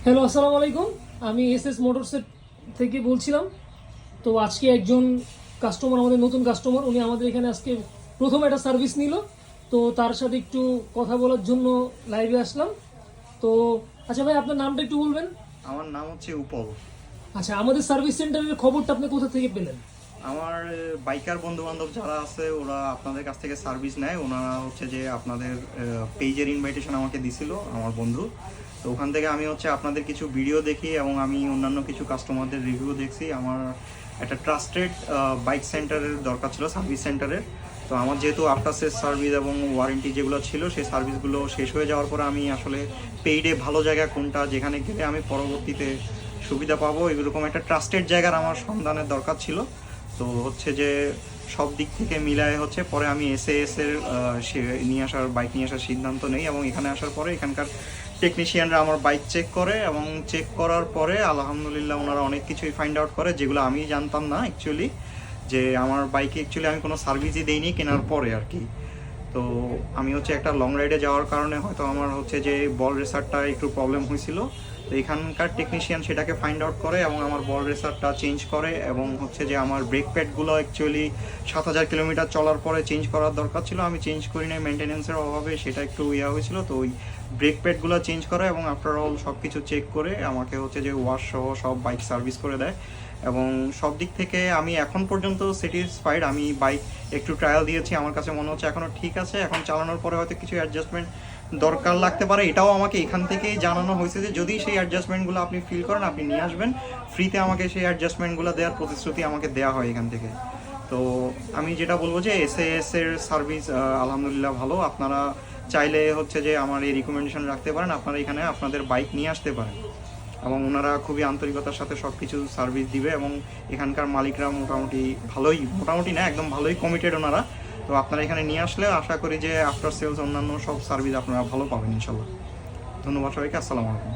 Hello, আসসালামু আলাইকুম। আমি এসএস মোটরসের থেকে বলছিলাম। তো আজকে একজন কাস্টমার, আমাদের নতুন কাস্টমার, উনি আমাদের এখানে আজকে প্রথম একটা সার্ভিস নিল। তো তার সাথে একটু কথা বলার জন্য লাইভে আসলাম। তো আচ্ছা ভাই, আপনার নামটা একটু বলবেন? আমার নাম হচ্ছে উপল। আচ্ছা, আমাদের সার্ভিস সেন্টারের খবরটা আপনি কোথা থেকে পেলেন? আমার বাইকার বন্ধু বান্ধব যারা আছে ওরা আপনাদের কাছ থেকে সার্ভিস নেয়, ওনারা হচ্ছে যে আপনাদের পেজের ইনভাইটেশন আমাকে দিছিল আমার বন্ধু। তো ওখান থেকে আমি হচ্ছে আপনাদের কিছু ভিডিও দেখি এবং আমি অন্যান্য কিছু কাস্টমারদের রিভিউ দেখছি। আমার একটা ট্রাস্টেড বাইক সেন্টারের দরকার ছিল, সার্ভিস সেন্টারের। তো আমার যেহেতু আফটার সেল সার্ভিস এবং ওয়ারেন্টি যেগুলো ছিল সেই সার্ভিসগুলো শেষ হয়ে যাওয়ার পরে আমি আসলে পেইডে ভালো জায়গা কোনটা, যেখানে গেলে আমি পরবর্তীতে সুবিধা পাবো, এরকম একটা ট্রাস্টেড জায়গার আমার সন্ধানের দরকার ছিল। তো হচ্ছে যে সব দিক থেকে মিলায় হচ্ছে পরে আমি এসএএস এর বাইক নিয়ে আসার সিদ্ধান্ত নেই এবং এখানে আসার পরে এখানকার টেকনিশিয়ানরা আমার বাইক চেক করে এবং চেক করার পরে আলহামদুলিল্লাহ ওনারা অনেক কিছুই ফাইন্ড আউট করে যেগুলো আমি জানতাম না অ্যাকচুয়ালি, যে আমার বাইকে অ্যাকচুয়ালি আমি কোনো সার্ভিসই দেইনি কেনার পরে আর কি। তো আমি হচ্ছে একটা লং রাইডে যাওয়ার কারণে হয়তো আমার হচ্ছে যে বল রেসারটা একটু প্রবলেম হয়েছিল। তো এখানকার টেকনিশিয়ান সেটাকে ফাইন্ড আউট করে এবং আমার বল রেসারটা চেঞ্জ করে এবং হচ্ছে যে আমার ব্রেক প্যাডগুলো অ্যাকচুয়ালি 7,000 কিলোমিটার চলার পরে চেঞ্জ করার দরকার ছিল, আমি চেঞ্জ করি নাই মেনটেন্যান্সের অভাবে, সেটা একটু হয়েছিল। তো ওই ব্রেক প্যাডগুলো চেঞ্জ করে এবং আফটার অল সব কিছু চেক করে আমাকে হচ্ছে যে ওয়াশ সহ সব বাইক সার্ভিস করে দেয় এবং সব দিক থেকে আমি এখন পর্যন্ত স্যাটিসফাইড। আমি বাইক একটু ট্রায়াল দিয়েছি, আমার কাছে মনে হচ্ছে এখনও ঠিক আছে। এখন চালানোর পরে হয়তো কিছু অ্যাডজাস্টমেন্ট দরকার লাগতে পারে, এটাও আমাকে এখান থেকেই জানানো হয়েছে যে যদি সেই অ্যাডজাস্টমেন্টগুলো আপনি ফিল করেন আপনি নিয়ে আসবেন, ফ্রিতে আমাকে সেই অ্যাডজাস্টমেন্টগুলো দেওয়ার প্রতিশ্রুতি আমাকে দেওয়া হয় এখান থেকে। তো আমি যেটা বলবো যে এসএএস এর সার্ভিস আলহামদুলিল্লাহ ভালো। আপনারা চাইলে হচ্ছে যে আমার এই রিকমেন্ডেশন রাখতে পারেন, আপনারা এখানে আপনাদের বাইক নিয়ে আসতে পারেন এবং ওনারা খুবই আন্তরিকতার সাথে সব কিছু সার্ভিস দিবে এবং এখানকার মালিকরা মোটামুটি ভালোই, মোটামুটি না একদম ভালোই কমিটেড ওনারা। তো আপনারা এখানে নিয়ে আসলে আশা করি যে আফটার সেলস অন্যান্য সব সার্ভিস আপনারা ভালো পাবেন ইনশাল্লাহ। ধন্যবাদ সবাইকে, আসসালামু আলাইকুম।